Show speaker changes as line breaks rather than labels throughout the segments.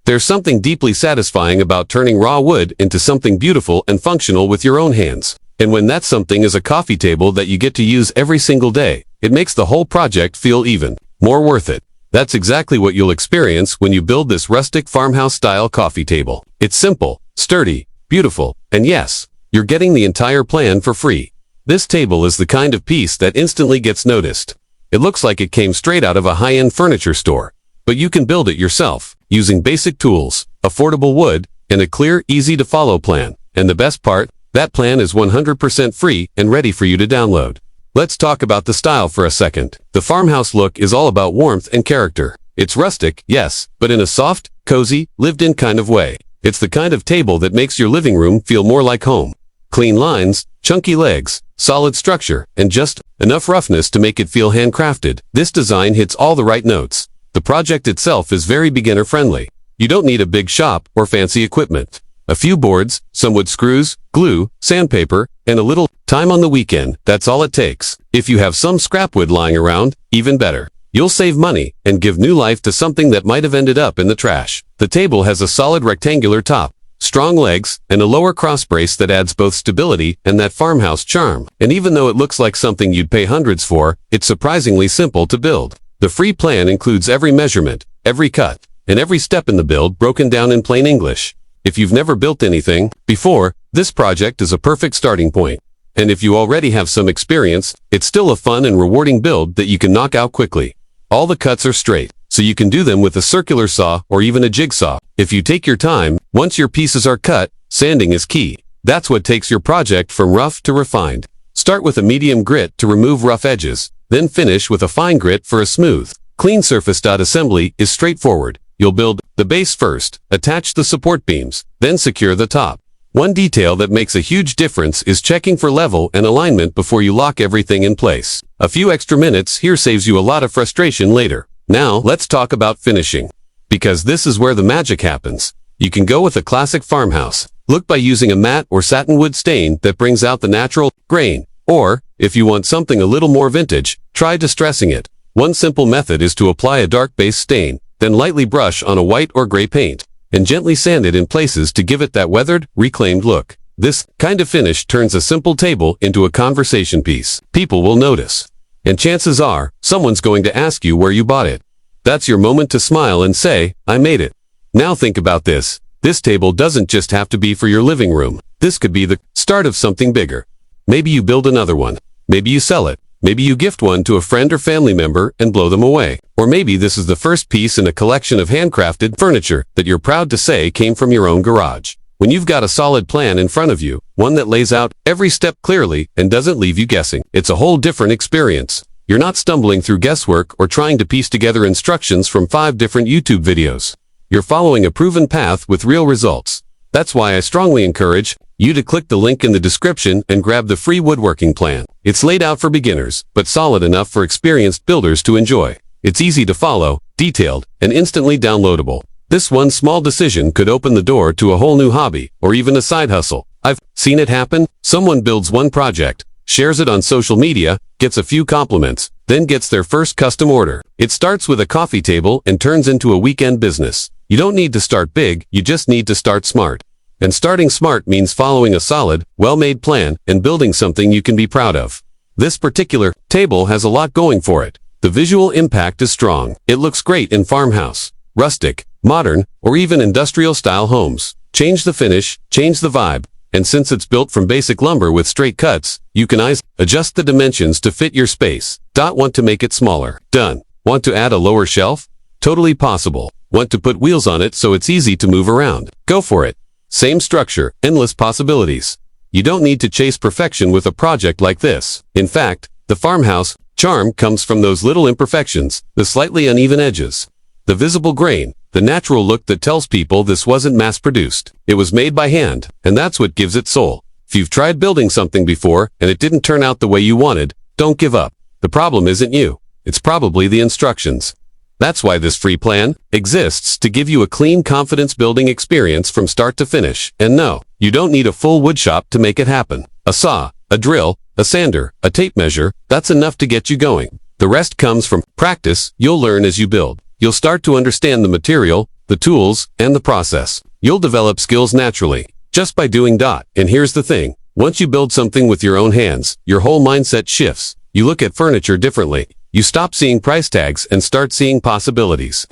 There's something deeply satisfying about turning raw wood into something beautiful and functional with your own hands. And when that something is a coffee table that you get to use every single day, it makes the whole project feel even more worth it. That's exactly what you'll experience when you build this rustic farmhouse-style coffee table. It's simple, sturdy, beautiful, and yes, you're getting the entire plan for free. This table is the kind of piece that instantly gets noticed. It looks like it came straight out of a high-end furniture store. But you can build it yourself, using basic tools, affordable wood, and a clear, easy-to-follow plan. And the best part, that plan is 100% free and ready for you to download. Let's talk about the style for a second. The farmhouse look is all about warmth and character. It's rustic, yes, but in a soft, cozy, lived-in kind of way. It's the kind of table that makes your living room feel more like home. Clean lines, chunky legs, solid structure, and just enough roughness to make it feel handcrafted. This design hits all the right notes. The project itself is very beginner-friendly. You don't need a big shop or fancy equipment. A few boards, some wood screws, glue, sandpaper, and a little time on the weekend, that's all it takes. If you have some scrap wood lying around, even better. You'll save money and give new life to something that might have ended up in the trash. The table has a solid rectangular top, strong legs, and a lower cross brace that adds both stability and that farmhouse charm. And even though it looks like something you'd pay hundreds for, it's surprisingly simple to build. The free plan includes every measurement, every cut, and every step in the build broken down in plain English. If you've never built anything before, this project is a perfect starting point. And if you already have some experience, it's still a fun and rewarding build that you can knock out quickly. All the cuts are straight, so you can do them with a circular saw or even a jigsaw. If you take your time, once your pieces are cut, sanding is key. That's what takes your project from rough to refined. Start with a medium grit to remove rough edges, then finish with a fine grit for a smooth, clean surface. Assembly is straightforward. You'll build the base first, attach the support beams, then secure the top. One detail that makes a huge difference is checking for level and alignment before you lock everything in place. A few extra minutes here saves you a lot of frustration later. Now, let's talk about finishing. Because this is where the magic happens. You can go with a classic farmhouse look by using a matte or satin wood stain that brings out the natural grain. Or, if you want something a little more vintage, try distressing it. One simple method is to apply a dark base stain, then lightly brush on a white or gray paint, and gently sand it in places to give it that weathered, reclaimed look. This kind of finish turns a simple table into a conversation piece. People will notice. And chances are, someone's going to ask you where you bought it. That's your moment to smile and say, I made it. Now think about this. This table doesn't just have to be for your living room. This could be the start of something bigger. Maybe you build another one. Maybe you sell it. Maybe you gift one to a friend or family member and blow them away. Or maybe this is the first piece in a collection of handcrafted furniture that you're proud to say came from your own garage. When you've got a solid plan in front of you, one that lays out every step clearly and doesn't leave you guessing, it's a whole different experience. You're not stumbling through guesswork or trying to piece together instructions from 5 different YouTube videos. You're following a proven path with real results. That's why I strongly encourage you to click the link in the description and grab the free woodworking plan. It's laid out for beginners, but solid enough for experienced builders to enjoy. It's easy to follow, detailed, and instantly downloadable. This one small decision could open the door to a whole new hobby, or even a side hustle. I've seen it happen. Someone builds one project, shares it on social media, gets a few compliments, then gets their first custom order. It starts with a coffee table and turns into a weekend business. You don't need to start big, you just need to start smart. And starting smart means following a solid, well-made plan and building something you can be proud of. This particular table has a lot going for it. The visual impact is strong. It looks great in farmhouse, rustic, modern, or even industrial-style homes. Change the finish, change the vibe, and since it's built from basic lumber with straight cuts, you can adjust the dimensions to fit your space. Want to make it smaller? Done. Want to add a lower shelf? Totally possible. Want to put wheels on it so it's easy to move around? Go for it. Same structure, endless possibilities. You don't need to chase perfection with a project like this. In fact, the farmhouse charm comes from those little imperfections, the slightly uneven edges, the visible grain, the natural look that tells people this wasn't mass-produced. It was made by hand, and that's what gives it soul. If you've tried building something before and it didn't turn out the way you wanted, don't give up. The problem isn't you. It's probably the instructions. That's why this free plan exists, to give you a clean, confidence-building experience from start to finish. And no, you don't need a full woodshop to make it happen. A saw, a drill, a sander, a tape measure, that's enough to get you going. The rest comes from practice. You'll learn as you build. You'll start to understand the material, the tools, and the process. You'll develop skills naturally, just by doing. And here's the thing. Once you build something with your own hands, your whole mindset shifts. You look at furniture differently. You stop seeing price tags and start seeing possibilities.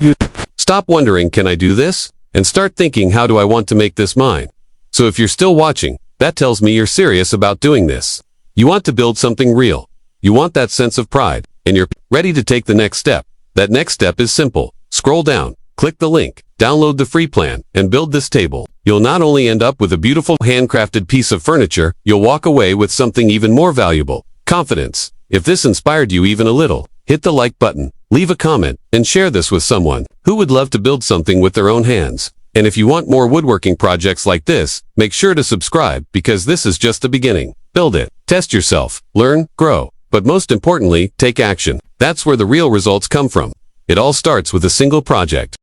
Stop wondering, can I do this? And start thinking, how do I want to make this mine? So if you're still watching, that tells me you're serious about doing this. You want to build something real. You want that sense of pride, and you're ready to take the next step. That next step is simple. Scroll down, click the link, download the free plan, and build this table. You'll not only end up with a beautiful handcrafted piece of furniture, you'll walk away with something even more valuable: confidence. If this inspired you even a little, hit the like button, leave a comment, and share this with someone who would love to build something with their own hands. And if you want more woodworking projects like this, make sure to subscribe, because this is just the beginning. Build it, test yourself, learn, grow, but most importantly, take action. That's where the real results come from. It all starts with a single project.